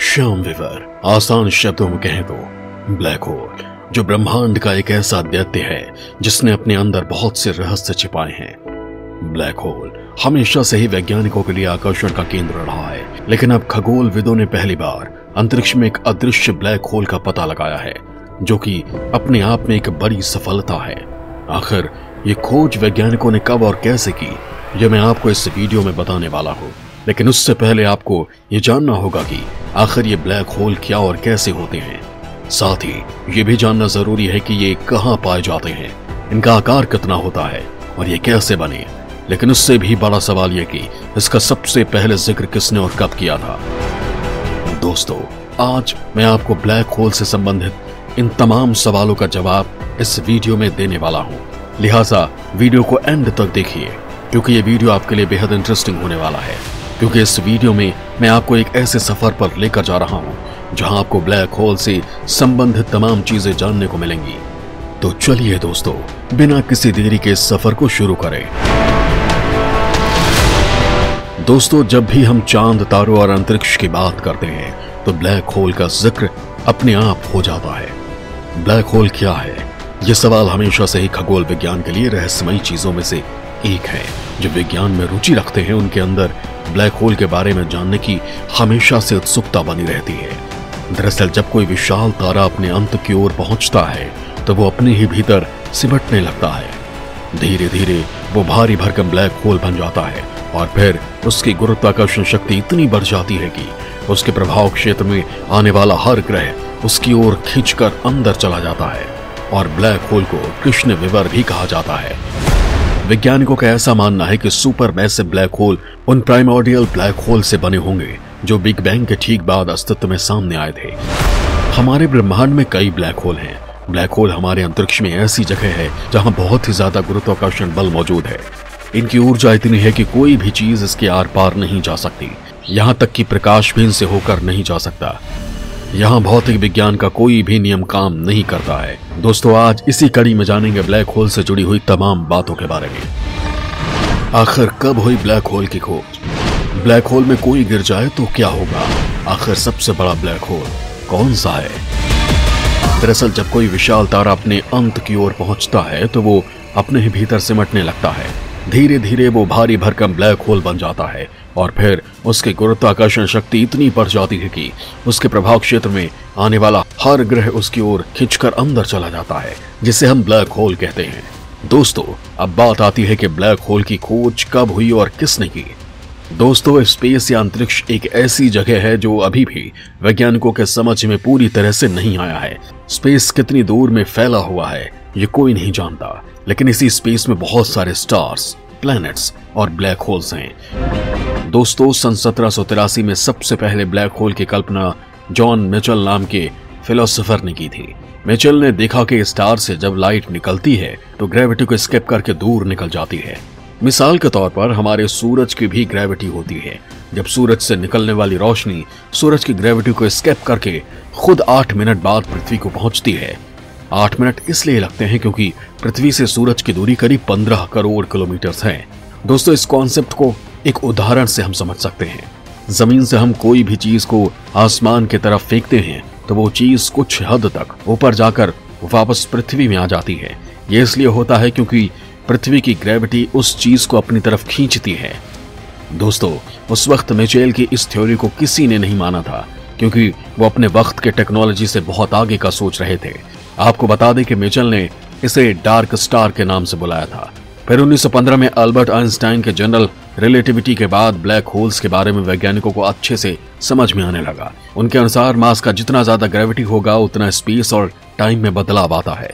श्याम विवर, आसान शब्दों में कहें तो ब्लैक होल, जो ब्रह्मांड का एक ऐसा दैत्य है जिसने अपने अंदर बहुत से रहस्य छिपाए हैं। ब्लैक होल हमेशा से ही वैज्ञानिकों के लिए आकर्षण का केंद्र रहा है, लेकिन अब खगोलविदों ने पहली बार अंतरिक्ष में एक अदृश्य ब्लैक होल का पता लगाया है, जो कि अपने आप में एक बड़ी सफलता है। आखिर ये खोज वैज्ञानिकों ने कब और कैसे की, यह मैं आपको इस वीडियो में बताने वाला हूँ। लेकिन उससे पहले आपको ये जानना होगा कि आखिर ये ब्लैक होल क्या और कैसे होते हैं। साथ ही ये भी जानना जरूरी है कि ये कहाँ पाए जाते हैं, इनका आकार कितना होता है और ये कैसे बने। लेकिन उससे भी बड़ा सवाल यह कि इसका सबसे पहले जिक्र किसने और कब किया था। दोस्तों, आज मैं आपको ब्लैक होल से संबंधित इन तमाम सवालों का जवाब इस वीडियो में देने वाला हूँ। लिहाजा वीडियो को एंड तक देखिए, क्योंकि ये वीडियो आपके लिए बेहद इंटरेस्टिंग होने वाला है। क्योंकि इस वीडियो में मैं आपको एक ऐसे सफर पर लेकर जा रहा हूं जहां आपको ब्लैक होल से संबंधित तमाम चीजें जानने को मिलेंगी। तो चलिए दोस्तों, बिना किसी देरी के इस सफर को शुरू करें। दोस्तों, जब भी हम चांद, तारों और अंतरिक्ष की बात करते हैं तो ब्लैक होल का जिक्र अपने आप हो जाता है। ब्लैक होल क्या है? यह सवाल हमेशा से ही खगोल विज्ञान के लिए रहस्यमयी चीजों में से एक है। जो विज्ञान में रुचि रखते हैं उनके अंदर ब्लैक होल के बारे में जानने की हमेशा से उत्सुकता बनी रहती है। दरअसल जब कोई विशाल तारा अपने अंत की ओर पहुंचता है तो वो अपने ही भीतर सिमटने लगता है। धीरे धीरे वो भारी भरकम ब्लैक होल बन जाता है और फिर उसकी गुरुत्वाकर्षण शक्ति इतनी बढ़ जाती है कि उसके प्रभाव क्षेत्र में आने वाला हर ग्रह उसकी ओर खींचकर अंदर चला जाता है। और ब्लैक होल को कृष्ण विवर भी कहा जाता है। वैज्ञानिकों का ऐसा मानना है कि सुपर मैसिव ब्लैक होल उन प्राइमोर्डियल ब्लैक होल से बने होंगे जो बिग बैंग के ठीक बाद अस्तित्व में सामने आए थे। हमारे ब्रह्मांड में कई ब्लैक होल हैं। ब्लैक होल हमारे अंतरिक्ष में ऐसी जगह है जहां बहुत ही ज्यादा गुरुत्वाकर्षण बल मौजूद है। इनकी ऊर्जा इतनी है कि कोई भी चीज इसके आर पार नहीं जा सकती, यहाँ तक कि प्रकाश भी इनसे होकर नहीं जा सकता। यहाँ भौतिक विज्ञान का कोई भी नियम काम नहीं करता है। दोस्तों, आज इसी कड़ी में जानेंगे ब्लैक होल से जुड़ी हुई तमाम बातों के बारे में। आखिर कब हुई ब्लैक होल की खोज? ब्लैक होल में कोई गिर जाए तो क्या होगा? आखिर सबसे बड़ा ब्लैक होल कौन सा है? दरअसल जब कोई विशाल तारा अपने अंत की ओर पहुंचता है तो वो अपने ही भीतर सिमटने लगता है। धीरे धीरे वो भारी भरकम ब्लैक होल बन जाता है और फिर उसकी गुरुत्वाकर्षण शक्ति इतनी बढ़ जाती है कि उसके प्रभाव क्षेत्र में आने वाला हर ग्रह उसकी ओर खींचकर अंदर चला जाता है, जिसे हम ब्लैक होल कहते हैं। दोस्तों, अब बात आती है कि ब्लैक होल की खोज कब हुई और किसने की। दोस्तों, स्पेस या अंतरिक्ष एक ऐसी जगह है जो अभी भी वैज्ञानिकों के समझ में पूरी तरह से नहीं आया है। स्पेस कितनी दूर में फैला हुआ है ये कोई नहीं जानता, लेकिन इसी स्पेस में बहुत सारे स्टार्स, प्लैनेट्स और ब्लैक होल्स हैं। दोस्तों, सन 1783 में सबसे पहले ब्लैक होल की कल्पना जॉन मिचेल नाम के फिलोसोफर ने की थी। मिचेल ने देखा कि स्टार से जब लाइट निकलती है तो ग्रेविटी को स्किप करके दूर निकल जाती है। मिसाल के तौर पर हमारे सूरज की भी ग्रेविटी होती है। जब सूरज से निकलने वाली रोशनी सूरज की ग्रेविटी को स्किप करके खुद 8 मिनट बाद पृथ्वी को पहुंचती है। 8 मिनट इसलिए लगते हैं क्योंकि पृथ्वी से सूरज की दूरी करीब 15 करोड़ किलोमीटर है। दोस्तों, इस कॉन्सेप्ट को एक उदाहरण से हम समझ सकते हैं। जमीन से हम कोई भी चीज को आसमान की तरफ फेंकते हैं तो वो चीज कुछ हद तक ऊपर जाकर वापस पृथ्वी में आ जाती है। ये इसलिए होता है क्योंकि पृथ्वी की ग्रेविटी उस चीज को अपनी तरफ खींचती है। दोस्तों, उस वक्त मिचेल की इस थ्योरी को किसी ने नहीं माना था, क्योंकि वो अपने वक्त के टेक्नोलॉजी से बहुत आगे का सोच रहे थे। आपको बता दें कि मिचेल ने इसे डार्क स्टार के नाम से बुलाया था। फिर 1915 में अल्बर्ट आइंस्टाइन के जनरल रिलेटिविटी के बाद ब्लैक होल्स के बारे में वैज्ञानिकों को अच्छे से समझ में आने लगा। उनके अनुसार मास का जितना ज्यादा ग्रेविटी होगा उतना स्पेस और टाइम में बदलाव आता है।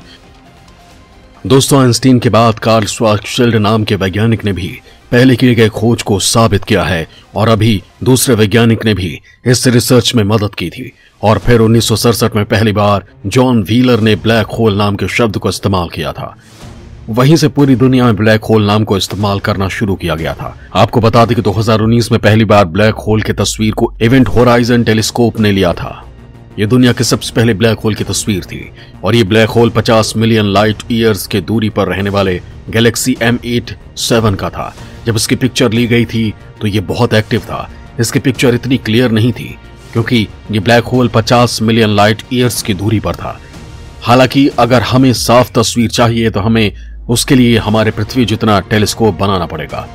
दोस्तों, आइंस्टीन के बाद कार्ल श्वार्ज़शील्ड नाम के वैज्ञानिक ने भी पहले किए गए खोज को साबित किया है और अभी दूसरे वैज्ञानिक ने भी इस रिसर्च में मदद की थी। और फिर 1967 में पहली बार जॉन व्हीलर ने ब्लैक होल नाम के शब्द को इस्तेमाल किया था। वहीं से पूरी दुनिया में ब्लैक होल नाम को इस्तेमाल करना शुरू किया गया था। आपको बता दें कि 2019 में पहली बार ब्लैक होल की तस्वीर को इवेंट होराइजन टेलीस्कोप ने लिया था। यह दुनिया की सबसे पहले ब्लैक होल की तस्वीर थी और ये black hole 50 million light years के दूरी पर रहने वाले गैलेक्सी M87 का था। जब इसकी पिक्चर ली गई थी तो ये बहुत एक्टिव था। इसकी पिक्चर इतनी क्लियर नहीं थी क्योंकि ये black hole 50 million light years की दूरी पर था। हालांकि अगर हमें साफ तस्वीर चाहिए तो हमें उसके लिए हमारे पृथ्वी जितना टेलीस्कोप बनाना पड़ेगा।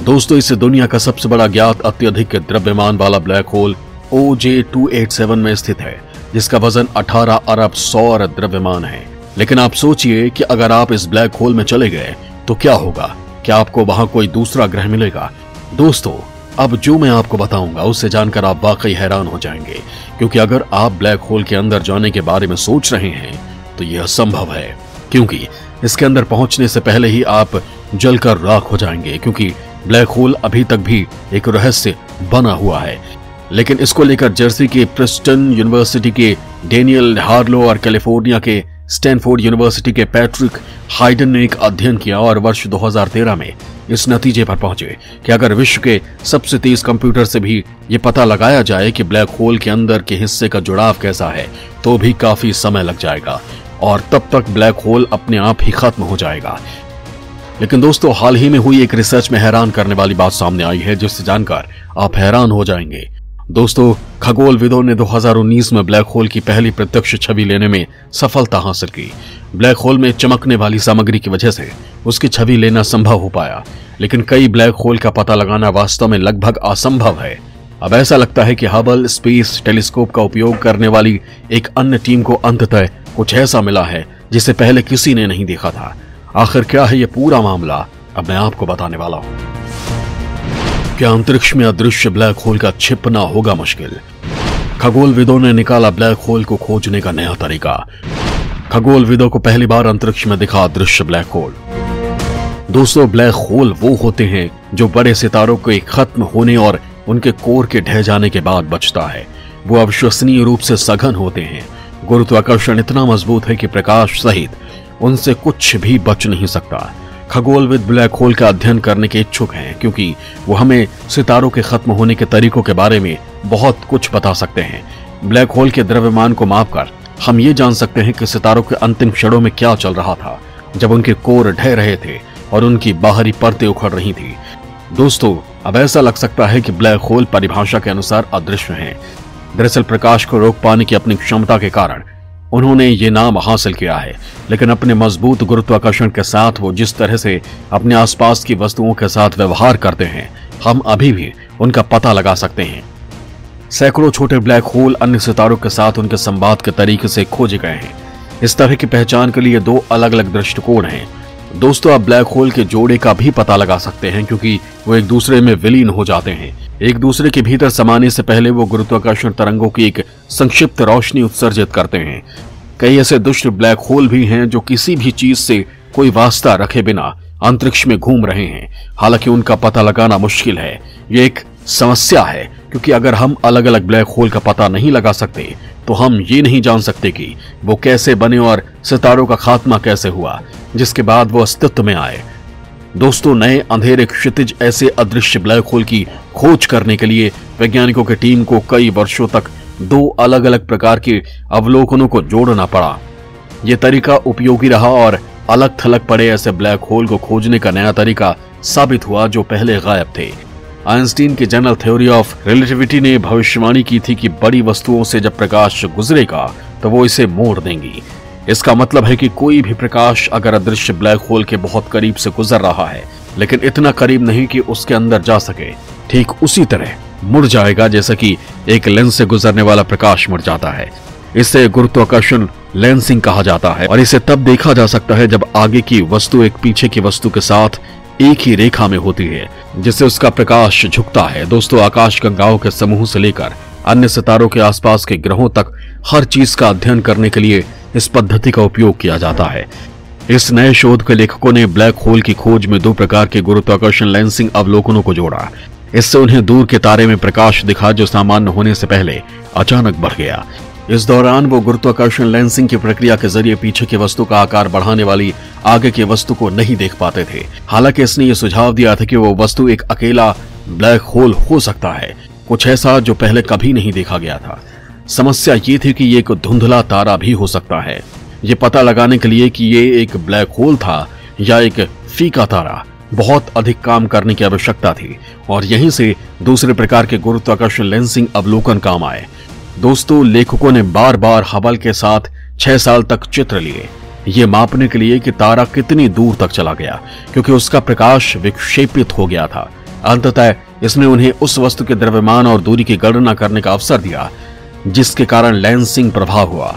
दोस्तों, इस दुनिया का सबसे बड़ा ज्ञात अत्यधिक द्रव्यमान वाला ब्लैक होल OJ287 में स्थित है, जिसका वजन 18 अरब सौर द्रव्यमान है। लेकिन आप सोचिए कि अगर आप इस ब्लैक होल में चले गए तो क्या होगा? क्या आपको वहां कोई दूसरा ग्रह मिलेगा? दोस्तों, अब जो मैं आपको बताऊंगा उससे जानकर आप वाकई हैरान हो जाएंगे, क्योंकि अगर आप ब्लैक होल के अंदर जाने के बारे में सोच रहे हैं तो यह असंभव है, क्योंकि इसके अंदर पहुंचने से पहले ही आप जलकर राख हो जाएंगे, क्योंकि ब्लैक होल अभी तक भी एक रहस्य बना हुआ है। लेकिन इसको लेकर जर्सी के प्रिंसटन यूनिवर्सिटी के डेनियल हार्लो और कैलिफोर्निया के स्टैनफोर्ड यूनिवर्सिटी के पैट्रिक हाइडन ने एक अध्ययन किया और वर्ष 2013 में इस नतीजे पर पहुंचे कि अगर विश्व के सबसे तेज कंप्यूटर से भी ये पता लगाया जाए कि ब्लैक होल के अंदर के हिस्से का जुड़ाव कैसा है तो भी काफी समय लग जाएगा और तब तक ब्लैक होल अपने आप ही खत्म हो जाएगा। लेकिन दोस्तों, हाल ही में हुई एक रिसर्च में हैरान करने वाली बात सामने आई है, जिससे जानकर आप हैरान हो जाएंगे। दोस्तों, खगोलविदों ने 2019 में ब्लैक होल की पहली प्रत्यक्ष छवि लेने में सफलता हासिल की। ब्लैक होल में चमकने वाली सामग्री की वजह से उसकी छवि लेना संभव हो पाया, लेकिन कई ब्लैक होल का पता लगाना वास्तव में लगभग असंभव है। अब ऐसा लगता है कि हबल स्पेस टेलीस्कोप का उपयोग करने वाली एक अन्य टीम को अंततः कुछ ऐसा मिला है जिसे पहले किसी ने नहीं देखा था। आखिर क्या है ये पूरा मामला, अब मैं आपको बताने वाला हूं। क्या अंतरिक्ष में अदृश्य ब्लैक होल का छिपना होगा मुश्किल? खगोलविदों ने निकाला ब्लैक होल को खोजने का नया तरीका। खगोलविदों को पहली बार अंतरिक्ष में दिखा अदृश्य ब्लैक होल। दोस्तों, ब्लैक होल वो होते हैं जो बड़े सितारों के खत्म होने और उनके कोर के ढह जाने के बाद बचता है। वो अविश्वसनीय रूप से सघन होते हैं। गुरुत्वाकर्षण इतना मजबूत है कि प्रकाश सहित उनसे कुछ भी बच नहीं सकता। खगोलविद ब्लैक होल का अध्ययन करने के इच्छुक हैं, क्योंकि वो हमें सितारों के खत्म होने के तरीकों के बारे में बहुत कुछ बता सकते हैं। ब्लैक होल के द्रव्यमान को मापकर हम ये जान सकते हैं कि सितारों के अंतिम क्षणों में क्या चल रहा था, जब उनके कोर ढह रहे थे और उनकी बाहरी परतें उखड़ रही थी। दोस्तों, अब ऐसा लग सकता है कि ब्लैक होल परिभाषा के अनुसार अदृश्य हैं। दरअसल प्रकाश को रोक पाने की अपनी क्षमता के कारण उन्होंने ये नाम हासिल किया है, लेकिन अपने मजबूत गुरुत्वाकर्षण के साथ वो जिस तरह से अपने आसपास की वस्तुओं के साथ व्यवहार करते हैं, हम अभी भी उनका पता लगा सकते हैं। सैकड़ों छोटे ब्लैक होल अन्य सितारों के साथ उनके संवाद के तरीके से खोजे गए हैं। इस तरह की पहचान के लिए दो अलग अलग दृष्टिकोण हैं। दोस्तों, आप ब्लैक होल के जोड़े का भी पता लगा सकते हैं, क्योंकि वो एक दूसरे में विलीन हो जाते हैं। एक दूसरे के भीतर समाने से पहले वो गुरुत्वाकर्षण तरंगों की एक संक्षिप्त रोशनी उत्सर्जित करते हैं। कई ऐसे दुष्ट ब्लैक होल भी हैं जो किसी भी चीज से कोई वास्ता रखे बिना अंतरिक्ष में घूम रहे हैं। हालांकि उनका पता लगाना मुश्किल है। ये एक समस्या है, क्योंकि अगर हम अलग अलग ब्लैक होल का पता नहीं लगा सकते तो हम ये नहीं जान सकते कि वो कैसे बने और सितारों का खात्मा कैसे हुआ जिसके बाद वो अस्तित्व में आए। दोस्तों, नए अंधेरे क्षितिज ऐसे अदृश्य ब्लैक होल की खोज करने के लिए वैज्ञानिकों की टीम को कई वर्षों तक दो अलग अलग प्रकार के अवलोकनों को जोड़ना पड़ा। यह तरीका उपयोगी रहा और अलग थलग पड़े ऐसे ब्लैक होल को खोजने का नया तरीका साबित हुआ जो पहले गायब थे। आइंस्टीन की जनरल थ्योरी ऑफ रिलेटिविटी ने भविष्यवाणी की थी कि बड़ी वस्तुओं से जब प्रकाश गुजरेगा तो वो इसे मोड़ देंगी। इसका मतलब है कि कोई भी प्रकाश अगर अदृश्य ब्लैक होल के बहुत करीब से गुजर रहा है, लेकिन इतना करीब नहीं कि उसके अंदर जा सके, ठीक उसी तरह मुड़ जाएगा जैसा कि एक लेंस से गुजरने वाला प्रकाश मुड़ जाता है। इसे गुरुत्वाकर्षण लेंसिंग कहा जाता है और इसे तब देखा जा सकता है जब आगे की वस्तु एक पीछे की वस्तु के साथ एक ही रेखा में होती है, जिससे उसका प्रकाश झुकता है। दोस्तों, आकाश गंगाओं के समूह से लेकर अन्य सितारों के आसपास के ग्रहों तक हर चीज का अध्ययन करने के लिए इस पद्धति का उपयोग किया जाता है। इस नए शोध के लेखकों ने ब्लैक होल की खोज में दो प्रकार के गुरुत्वाकर्षण लेंसिंग अवलोकनों को जोड़ा। इससे उन्हें दूर के तारे में प्रकाश दिखा जो सामान्य होने से पहले अचानक बढ़ गया। इस दौरान वो गुरुत्वाकर्षण लेंसिंग की प्रक्रिया के जरिए पीछे की वस्तु का आकार बढ़ाने वाली आगे की वस्तु को नहीं देख पाते थे। हालांकि इसने ये सुझाव दिया था कि वो वस्तु एक अकेला ब्लैक होल हो सकता है, कुछ ऐसा जो पहले कभी नहीं देखा गया था। समस्या ये थी कि ये एक धुंधला तारा भी हो सकता है। ये पता लगाने के लिए कि ये एक ब्लैक होल था या एक फीका तारा, बहुत अधिक काम करने की आवश्यकता थी और यहीं से दूसरे प्रकार के गुरुत्वाकर्षण लेंसिंग अवलोकन काम आए। दोस्तों, लेखकों ने बार बार हबल के साथ 6 साल तक चित्र लिए, ये मापने के लिए कि तारा कितनी दूर तक चला गया, क्योंकि उसका प्रकाश विक्षेपित हो गया था। अंततः इसने उन्हें उस वस्तु के द्रव्यमान और दूरी की गणना करने का अवसर दिया जिसके कारण लेंसिंग प्रभाव हुआ।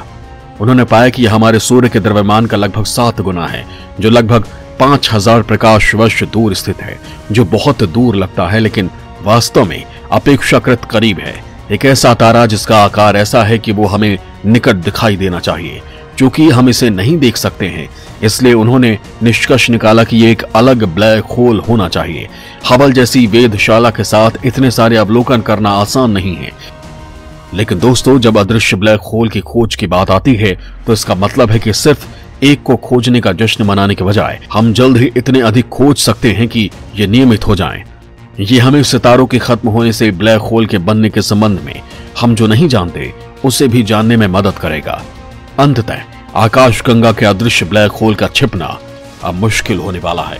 उन्होंने पाया कि यह हमारे सूर्य के द्रव्यमान का लगभग 7 गुना है, जो लगभग 5000 प्रकाश वर्ष दूर स्थित है, जो बहुत दूर लगता है लेकिन वास्तव में अपेक्षाकृत करीब है। एक ऐसा तारा जिसका आकार ऐसा है कि वो हमें निकट दिखाई देना चाहिए। चूंकि हम इसे नहीं देख सकते हैं, इसलिए उन्होंने निष्कर्ष निकाला कि ये एक अलग ब्लैक होल होना चाहिए। हबल जैसी वेधशाला के साथ इतने सारे अवलोकन करना आसान नहीं है। लेकिन दोस्तों, जब अदृश्य ब्लैक होल की खोज की बात आती है तो इसका मतलब है कि सिर्फ एक को खोजने का जश्न मनाने के बजाय हम जल्द ही इतने अधिक खोज सकते हैं कि ये नियमित हो जाएं। ये हमें सितारों के खत्म होने से ब्लैक होल के बनने के संबंध में हम जो नहीं जानते उसे भी जानने में मदद करेगा। अंततः आकाशगंगा के अदृश्य ब्लैक होल का छिपना अब मुश्किल होने वाला है।